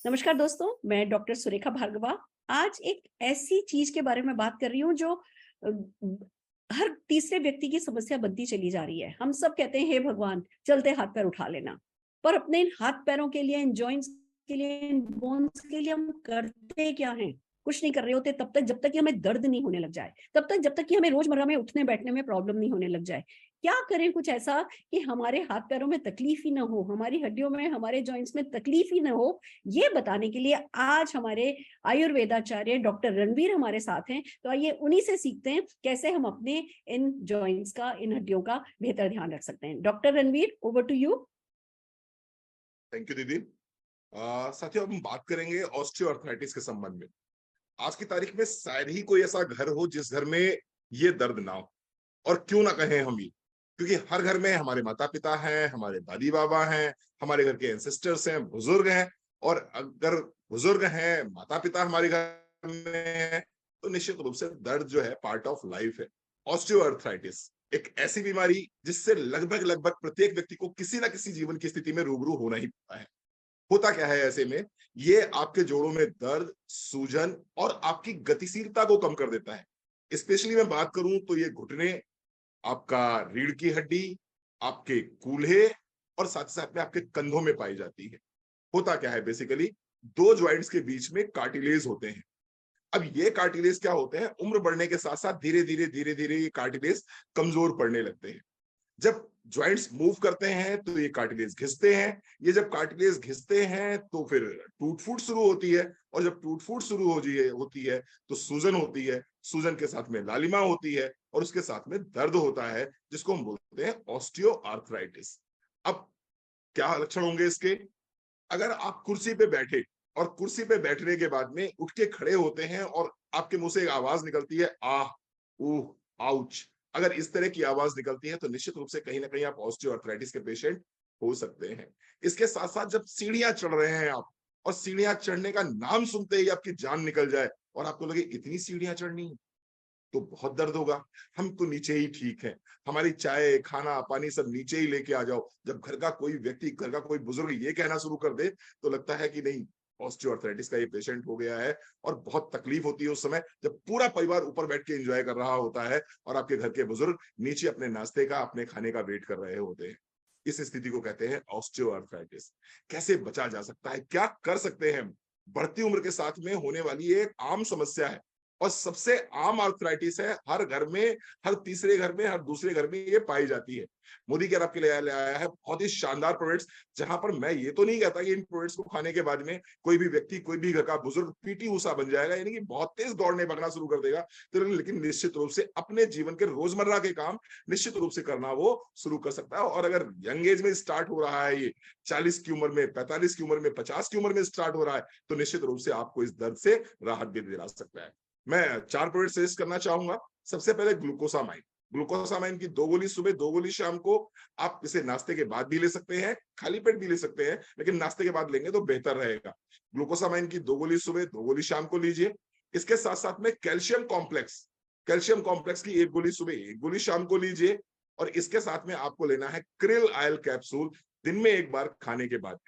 नमस्कार दोस्तों, मैं डॉक्टर सुरेखा भार्गवा। आज एक ऐसी चीज के बारे में बात कर रही हूँ जो अ, हर तीसरे व्यक्ति की समस्या बनती चली जा रही है। हम सब कहते हैं, हे भगवान, चलते हाथ पैर उठा लेना। पर अपने इन हाथ पैरों के लिए, इन जॉइंट्स के लिए, इन बोन्स के लिए हम करते क्या हैं? कुछ नहीं कर रहे होते तब तक, जब तक कि हमें दर्द नहीं होने लग जाए। तब तक, जब तक कि हमें रोजमर्रा में उठने बैठने में प्रॉब्लम नहीं होने लग जाए। क्या करें कुछ ऐसा कि हमारे हाथ पैरों में तकलीफ ही ना हो, हमारी हड्डियों में, हमारे जॉइंट्स में तकलीफ ही ना हो। ये बताने के लिए आज हमारे आयुर्वेदाचार्य डॉक्टर रणवीर हमारे साथ हैं। तो आइए उन्हीं से सीखते हैं कैसे हम अपने इन जॉइंट्स का, इन हड्डियों का बेहतर ध्यान रख सकते हैं। Doctor Ranveer, over to you. Thank you दीदी। साथियों, अब हम बात करेंगे ऑस्टियोआर्थराइटिस के संबंध में। आज की तारीख में शायद ही कोई ऐसा घर हो जिस घर में ये दर्द ना हो। और क्यों ना कहें हम ये, क्योंकि हर घर में हमारे माता पिता हैं, हमारे दादी बाबा हैं, हमारे घर के एंसेस्टर्स हैं, बुजुर्ग हैं। और अगर बुजुर्ग हैं, माता पिता हमारे घर में हैं, तो निश्चित रूप से दर्द जो है पार्ट ऑफ लाइफ है। ऑस्टियोआर्थराइटिस एक ऐसी बीमारी जिससे लगभग लगभग प्रत्येक व्यक्ति को किसी ना किसी जीवन की स्थिति में रूबरू होना ही पड़ता है। होता क्या है ऐसे में, ये आपके जोड़ों में दर्द, सूजन और आपकी गतिशीलता को कम कर देता है। स्पेशली मैं बात करूं तो ये घुटने, आपका रीढ़ की हड्डी, आपके कूल्हे और साथ साथ में आपके कंधों में पाई जाती है। होता क्या है, बेसिकली दो जॉइंट्स के बीच में कार्टिलेज होते हैं। अब ये कार्टिलेज क्या होते हैं, उम्र बढ़ने के साथ साथ धीरे धीरे ये कार्टिलेज कमजोर पड़ने लगते हैं। जब जॉइंट्स मूव करते हैं तो ये कार्टिलेज घिसते हैं। ये जब कार्टिलेज घिसते हैं तो फिर टूट फूट शुरू होती है। और जब टूट फूट शुरू होती है तो सूजन होती है। सूजन के साथ में लालिमा होती है और उसके साथ में दर्द होता है, जिसको हम बोलते हैं ऑस्टियोआर्थराइटिस। अब क्या लक्षण होंगे इसके? अगर आप कुर्सी पे बैठे और कुर्सी पे बैठने के बाद में उठ के खड़े होते हैं और आपके मुंह से एक आवाज निकलती है, आह, ऊह, आउच। अगर इस तरह की आवाज निकलती है तो निश्चित रूप से कहीं ना कहीं आप ऑस्टियोआर्थराइटिस के पेशेंट हो सकते हैं। इसके साथ साथ जब सीढ़ियां चढ़ रहे हैं आप, और सीढ़ियां चढ़ने का नाम सुनते ही आपकी जान निकल जाए और आपको लगे इतनी सीढ़ियां चढ़नी है, तो बहुत दर्द होगा। हम तो नीचे ही ठीक है, हमारी चाय, खाना, पानी सब नीचे ही लेके आ जाओ। जब घर का कोई व्यक्ति, घर का कोई बुजुर्ग ये कहना शुरू कर दे तो लगता है कि नहीं, ऑस्टियोआर्थराइटिस का ये पेशेंट हो गया है। और बहुत तकलीफ होती है उस समय जब पूरा परिवार ऊपर बैठ के एंजॉय कर रहा होता है और आपके घर के बुजुर्ग नीचे अपने नाश्ते का, अपने खाने का वेट कर रहे होते हैं। इस स्थिति को कहते हैं ऑस्टियोआर्थराइटिस। कैसे बचा जा सकता है, क्या कर सकते हैं हम? बढ़ती उम्र के साथ में होने वाली ये एक आम समस्या है और सबसे आम आर्थराइटिस है। हर घर में, हर तीसरे घर में, हर दूसरे घर में ये पाई जाती है। मोदी केयर आपके लिए ले आया है बहुत ही शानदार प्रोडक्ट्स, जहां पर मैं ये तो नहीं कहता कि इन प्रोडक्ट्स को खाने के बाद में कोई भी व्यक्ति, कोई भी घर का बुजुर्ग पीटी ऊषा बन जाएगा, यानी कि बहुत तेज दौड़ने भागना शुरू कर देगा। तो लेकिन निश्चित रूप से अपने जीवन के रोजमर्रा के काम निश्चित रूप से करना वो शुरू कर सकता है। और अगर यंग एज में स्टार्ट हो रहा है ये, 40 की उम्र में, 45 की उम्र में, 50 की उम्र में स्टार्ट हो रहा है, तो निश्चित रूप से आपको इस दर्द से राहत भी दिला सकता है। मैं 4 प्रोडक्ट सजेस्ट करना चाहूंगा। सबसे पहले ग्लूकोसामाइन। ग्लूकोसामाइन की 2 गोली सुबह, 2 गोली शाम को। आप इसे नाश्ते के बाद भी ले सकते हैं, खाली पेट भी ले सकते हैं, लेकिन नाश्ते के बाद लेंगे तो बेहतर रहेगा। ग्लूकोसामाइन की 2 गोली सुबह, 2 गोली शाम को लीजिए। इसके साथ साथ में कैल्शियम कॉम्प्लेक्स, कैल्शियम कॉम्प्लेक्स की 1 गोली सुबह, 1 गोली शाम को लीजिए। और इसके साथ में आपको लेना है क्रिल आयल कैप्सूल, दिन में 1 बार खाने के बाद।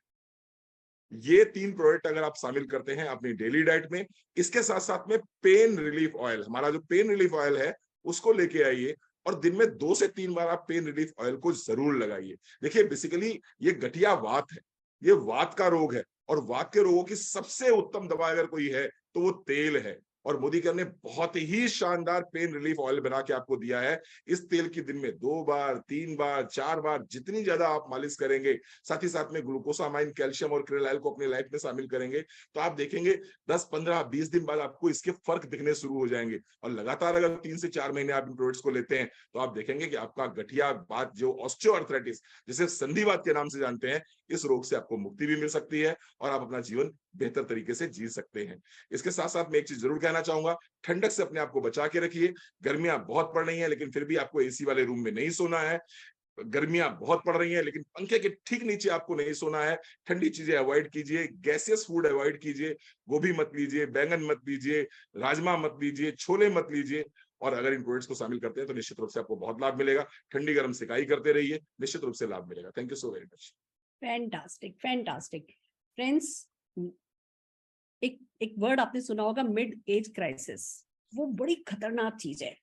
ये 3 प्रोडक्ट अगर आप शामिल करते हैं अपनी डेली डाइट में, इसके साथ साथ में पेन रिलीफ ऑयल, हमारा जो पेन रिलीफ ऑयल है उसको लेके आइए। और दिन में 2 से 3 बार आप पेन रिलीफ ऑयल को जरूर लगाइए। देखिए, बेसिकली ये गठिया वात है, ये वात का रोग है। और वात के रोगों की सबसे उत्तम दवा अगर कोई है तो वो तेल है। और मोदी केयर ने बहुत ही शानदार पेन रिलीफ ऑयल बना के आपको दिया है। इस तेल की दिन में 2 बार, 3 बार, 4 बार, जितनी ज्यादा आप मालिश करेंगे, साथ ही साथ में ग्लूकोसामाइन, कैल्शियम और क्रिल ऑयल को अपनी लाइफ में शामिल करेंगे, तो आप देखेंगे 10, 15, 20 दिन बाद आपको इसके फर्क दिखने शुरू हो जाएंगे। और लगातार अगर 3 से 4 महीने आप इन प्रोडक्ट्स को लेते हैं तो आप देखेंगे कि आपका गठिया बात, जो ऑस्टियोआर्थराइटिस, जिसे संधिवात के नाम से जानते हैं, इस रोग से आपको मुक्ति भी मिल सकती है और आप अपना जीवन बेहतर तरीके से जी सकते हैं। इसके साथ साथ मैं एक चीज जरूर कहना चाहूंगा, ठंडक से अपने आप को बचा के रखिए। गर्मियां बहुत पड़ रही हैं लेकिन फिर भी आपको एसी वाले रूम में नहीं सोना है। गर्मियां बहुत पड़ रही हैं लेकिन पंखे के ठीक नीचे आपको नहीं सोना है। ठंडी चीजें अवॉइड कीजिए, गैसियस फूड अवॉइड कीजिए। गोभी मत लीजिए, बैंगन मत लीजिए, राजमा मत लीजिए, छोले मत लीजिए। और अगर इन प्रोडक्ट्स को शामिल करते हैं तो निश्चित रूप से आपको बहुत लाभ मिलेगा। ठंडी गर्म सिकाई करते रहिए, निश्चित रूप से लाभ मिलेगा। Thank you so very much. Fantastic, fantastic. Friends, एक एक वर्ड आपने सुना होगा, मिड एज क्राइसिस। वो बड़ी खतरनाक चीज है।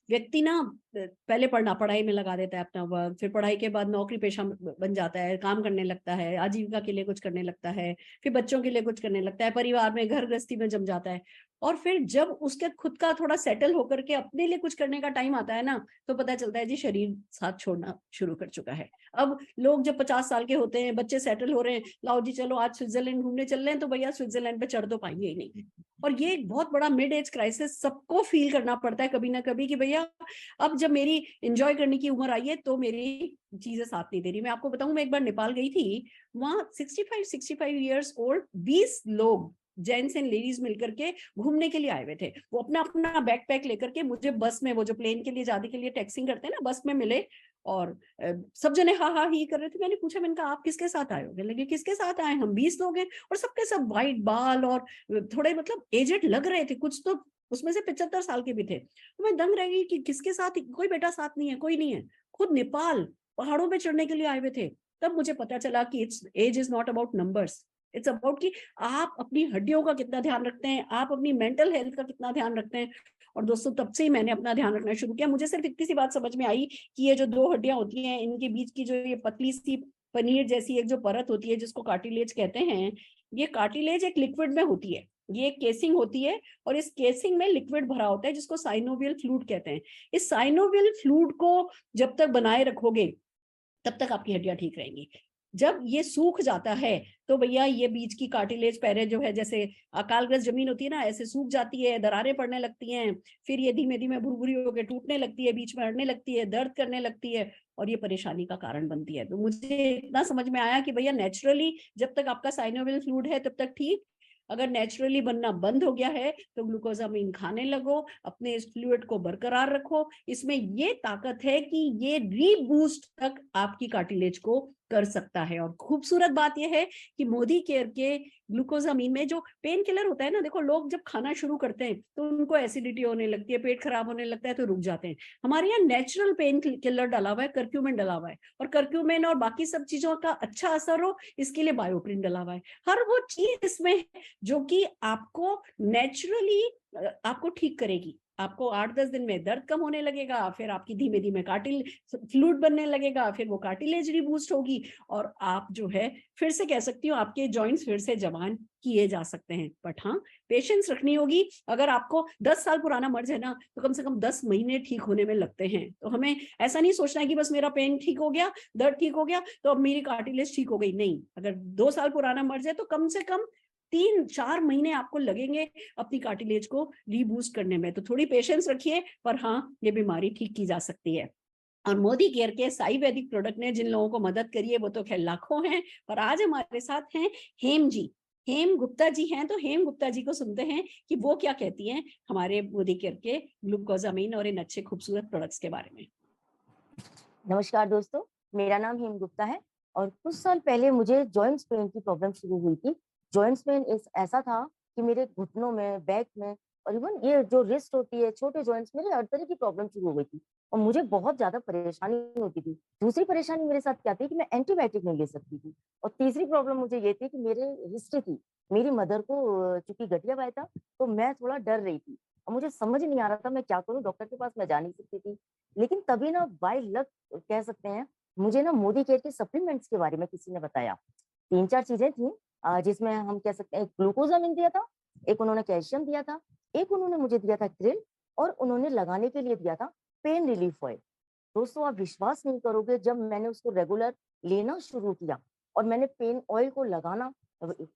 व्यक्ति ना पहले पढ़ाई में लगा देता है अपना वक्त, फिर पढ़ाई के बाद नौकरी पेशा बन जाता है, काम करने लगता है, आजीविका के लिए कुछ करने लगता है, फिर बच्चों के लिए कुछ करने लगता है, परिवार में घर गृहस्थी में जम जाता है। और फिर जब उसके खुद का थोड़ा सेटल होकर के अपने लिए कुछ करने का टाइम आता है ना, तो पता चलता है जी शरीर साथ छोड़ना शुरू कर चुका है। अब लोग जब 50 साल के होते हैं, बच्चे सेटल हो रहे हैं, लाओ जी चलो आज स्विट्जरलैंड घूमने चल रहे हैं, तो भैया स्विट्जरलैंड पे चढ़ तो पाएंगे ही नहीं। और ये एक बहुत बड़ा मिड एज क्राइसिस सबको फील करना पड़ता है कभी ना कभी, कि भैया अब जब मेरी एंजॉय करने की उम्र आई है तो मेरी चीजें साथ नहीं दे रही। मैं आपको बताऊं, मैं एक बार नेपाल गई थी, वहां 65 ईयर्स ओल्ड 20 लोग जेंट्स एंड लेडीज मिलकर के घूमने के लिए आए हुए थे। वो अपना अपना बैकपैक लेकर के मुझे बस में, वो जो प्लेन के लिए जाने के लिए टैक्सिंग करते हैं ना, बस में मिले। और सब जने हा हा ही कर रहे थे। मैंने पूछा, मैंने कहा आप किसके साथ आए हो? लगे किसके साथ आए, हम 20 लोग हैं। और सबके सब वाइट बाल और थोड़े मतलब एजेड लग रहे थे, कुछ तो उसमें से 75 साल के भी थे। तो मैं दंग रह गई कि किसके साथ, कोई बेटा साथ नहीं है, कोई नहीं है। खुद नेपाल पहाड़ों पे चढ़ने के लिए आए हुए थे। तब मुझे पता चला कि it's age is not about numbers, it's about कि आप अपनी हड्डियों का कितना ध्यान रखते हैं, आप अपनी मेंटल हेल्थ का कितना ध्यान रखते हैं। और दोस्तों तब से ही मैंने अपना ध्यान रखना शुरू किया। मुझे सिर्फ इतनी सी बात समझ में आई कि ये जो दो हड्डियां होती हैं, इनके बीच की जो ये पतली सी पनीर जैसी एक जो परत होती है जिसको कार्टिलेज कहते हैं, ये कार्टिलेज एक लिक्विड में होती है। ये एक केसिंग होती है और इस केसिंग में लिक्विड भरा होता है जिसको साइनोवियल फ्लूइड कहते हैं। इस साइनोवियल फ्लूइड को जब तक बनाए रखोगे तब तक आपकी हड्डियां ठीक रहेंगी। जब ये सूख जाता है तो भैया ये बीच की कार्टिलेज पैरे जो है, जैसे अकालग्रस्त जमीन होती है ना, ऐसे सूख जाती है, दरारें पड़ने लगती हैं। फिर ये धीमे धीमे भुरभुरी होकर टूटने लगती है, बीच में अड़ने लगती है, दर्द करने लगती है, और ये परेशानी का कारण बनती है। तो मुझे इतना समझ में आया कि भैया नेचुरली जब तक आपका साइनोवियल फ्लूइड है तब तक ठीक, अगर नेचुरली बनना बंद हो गया है तो ग्लूकोजामिन खाने लगो, अपने इस फ्लूइड को बरकरार रखो। इसमें ये ताकत है कि ये रीबूस्ट तक आपकी कार्टिलेज को कर सकता है। और खूबसूरत बात यह है कि मोदी केयर के ग्लूकोजामिन में जो पेन किलर होता है ना, देखो लोग जब खाना शुरू करते हैं तो उनको एसिडिटी होने लगती है, पेट खराब होने लगता है तो रुक जाते हैं। हमारे यहाँ नेचुरल पेन किलर डाला हुआ है, कर्क्यूमिन डाला हुआ है, और कर्क्यूमिन और बाकी सब चीजों का अच्छा असर हो इसके लिए बायोप्रिन डाला हुआ है। हर वो चीज इसमें है जो कि आपको नेचुरली आपको ठीक करेगी। आपको 8-10 दिन में दर्द कम होने लगेगा, फिर आपकी धीमे धीमे कार्टिल फ्लूइड बनने लगेगा, फिर वो कार्टिलेज रीबूस्ट होगी, और आप जो है फिर से कह सकती हूँ आपके जॉइंट्स फिर से जवान किए जा सकते हैं। बट हाँ, पेशेंस रखनी होगी। अगर आपको 10 साल पुराना मर्ज है ना, तो कम से कम 10 महीने ठीक होने में लगते हैं। तो हमें ऐसा नहीं सोचना है कि बस मेरा पेन ठीक हो गया, दर्द ठीक हो गया तो अब मेरी कार्टिलेज ठीक हो गई। नहीं, अगर 2 साल पुराना मर्ज है तो कम से कम 3-4 महीने आपको लगेंगे अपनी कार्टिलेज को रीबूस्ट करने में। तो थोड़ी पेशेंस रखिए, पर हाँ, ये बीमारी ठीक की जा सकती है। और मोदी केयर के साई वैदिक प्रोडक्ट ने जिन लोगों को मदद करी है वो तो खैर लाखों हैं। और आज हमारे साथ हैं हेम जी, हेम गुप्ता जी हैं। तो हेम गुप्ता जी को सुनते हैं कि वो क्या कहती हैं हमारे मोदी केयर के ग्लूकोजामिन और इन अच्छे खूबसूरत प्रोडक्ट्स के बारे में। नमस्कार दोस्तों, मेरा नाम हेम गुप्ता है और कुछ साल पहले मुझे जॉइंट्स पेन की प्रॉब्लम शुरू हुई थी। जॉइंट्स पेन ऐसा था कि मेरे घुटनों में, बैक में और इवन ये जो रिस्ट होती है, छोटे जॉइंट्स, मेरे हर तरह की प्रॉब्लम शुरू हो गई थी और मुझे बहुत ज्यादा परेशानी होती थी। दूसरी परेशानी मेरे साथ क्या थी कि मैं एंटीबायोटिक नहीं ले सकती थी। और तीसरी प्रॉब्लम मुझे ये थी कि मेरे हिस्ट्री थी, मेरी मदर को चूंकि गठिया पाया था तो मैं थोड़ा डर रही थी और मुझे समझ नहीं आ रहा था मैं क्या करूं। डॉक्टर के पास मैं जा नहीं सकती थी। लेकिन तभी ना बाय लक कह सकते हैं, मुझे ना मोदी केयर के सप्लीमेंट्स के बारे में किसी ने बताया। 3-4 चीजें थी जिसमें हम कह सकते हैं, एक ग्लूकोजामिन दिया था, एक उन्होंने कैल्शियम दिया था, एक उन्होंने मुझे दिया था क्रिल, और उन्होंने लगाने के लिए दिया था पेन रिलीफ ऑयल। दोस्तों आप विश्वास नहीं करोगे, जब मैंने उसको रेगुलर लेना शुरू किया और मैंने पेन ऑयल को लगाना,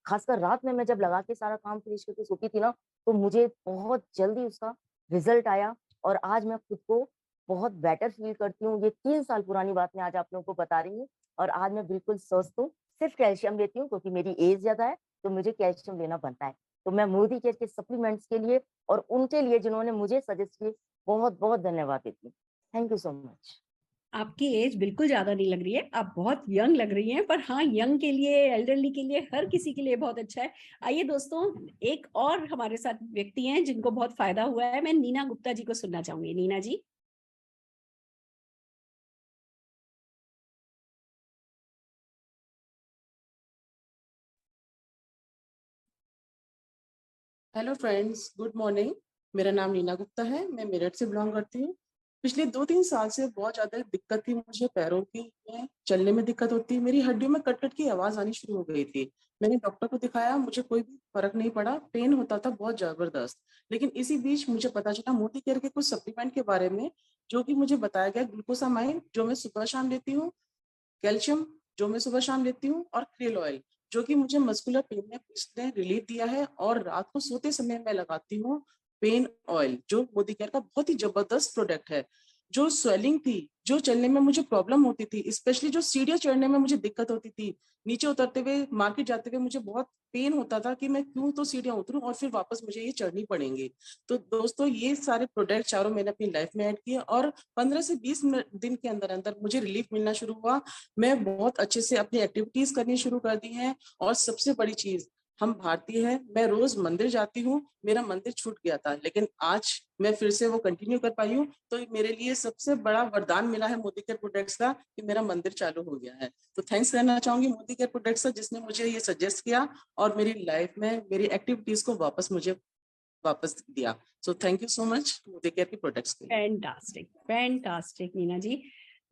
खासकर रात में मैं जब लगा के सारा काम फिनिश करके सोती थी ना, तो मुझे बहुत जल्दी उसका रिजल्ट आया और आज मैं खुद को बहुत बेटर फील करती हूँ। ये 3 साल पुरानी बात मैं आज आप लोगों को बता रही हूँ और आज मैं बिल्कुल स्वस्थ हूँ। सिर्फ कैल्शियम लेती हूँ क्योंकि मेरी एज ज्यादा है तो मुझे कैल्शियम लेना बनता है। तो मैं मोदी केयर के सप्लीमेंट्स के लिए और उनके लिए जिन्होंने मुझे सजेस्ट किए, बहुत बहुत धन्यवाद देती हूँ। Thank you so much. आपकी एज बिल्कुल ज्यादा नहीं लग रही है, आप बहुत यंग लग रही हैं। पर हाँ, यंग के लिए, एल्डरली के लिए, हर किसी के लिए बहुत अच्छा है। आइए दोस्तों, एक और हमारे साथ व्यक्ति हैं जिनको बहुत फायदा हुआ है। मैं नीना गुप्ता जी को सुनना चाहूंगी। Neena ji. Hello friends, good morning. मेरा नाम नीना गुप्ता है, मैं मेरठ से बिलोंग करती हूँ। पिछले 2-3 साल से बहुत ज़्यादा दिक्कत थी मुझे पैरों की, में चलने में दिक्कत होती, मेरी हड्डियों में कट-कट की आवाज़ आनी शुरू हो गई थी। मैंने डॉक्टर को दिखाया, मुझे कोई भी फ़र्क नहीं पड़ा, पेन होता था बहुत ज़बरदस्त। लेकिन इसी बीच मुझे पता चला मोदी केयर के कुछ सप्लीमेंट के बारे में, जो कि मुझे बताया गया ग्लूकोसामाइन जो मैं सुबह-शाम लेती हूँ, कैल्शियम जो मैं सुबह-शाम लेती हूँ और krill ऑयल जो कि मुझे मस्कुलर पेन में इसने रिलीफ दिया है और रात को सोते समय मैं लगाती हूँ पेन ऑयल जो मोदी केयर का बहुत ही जबरदस्त प्रोडक्ट है। जो स्वेलिंग थी, जो चलने में मुझे प्रॉब्लम होती थी, स्पेशली जो सीढ़ियाँ चढ़ने में मुझे दिक्कत होती थी, नीचे उतरते हुए, मार्केट जाते हुए मुझे बहुत पेन होता था कि मैं क्यों तो सीढ़ियाँ उतरूँ और फिर वापस मुझे ये चढ़नी पड़ेंगी। तो दोस्तों ये सारे प्रोडक्ट चारों मैंने अपनी लाइफ में ऐड किए और 15 से 20 दिन के अंदर-अंदर मुझे रिलीफ मिलना शुरू हुआ। मैं बहुत अच्छे से अपनी एक्टिविटीज करनी शुरू कर दी हैं और सबसे बड़ी चीज हम भारतीय हैं, मैं रोज मंदिर जाती हूँ, मेरा मंदिर छूट गया था लेकिन आज मैं फिर से वो कंटिन्यू कर पाई हूँ, तो मेरे लिए सबसे बड़ा वरदान मिला है मोदी केयर प्रोडक्ट्स का कि मेरा मंदिर चालू हो गया है। तो थैंक्स करना चाहूंगी मोदी केयर प्रोडक्ट्स का जिसने मुझे ये सजेस्ट किया और मेरी लाइफ में मेरी एक्टिविटीज को मुझे वापस दिया। So thank you so much Modi care के प्रोडक्ट्स के लिए। फैंटास्टिक, फैंटास्टिक नीना जी।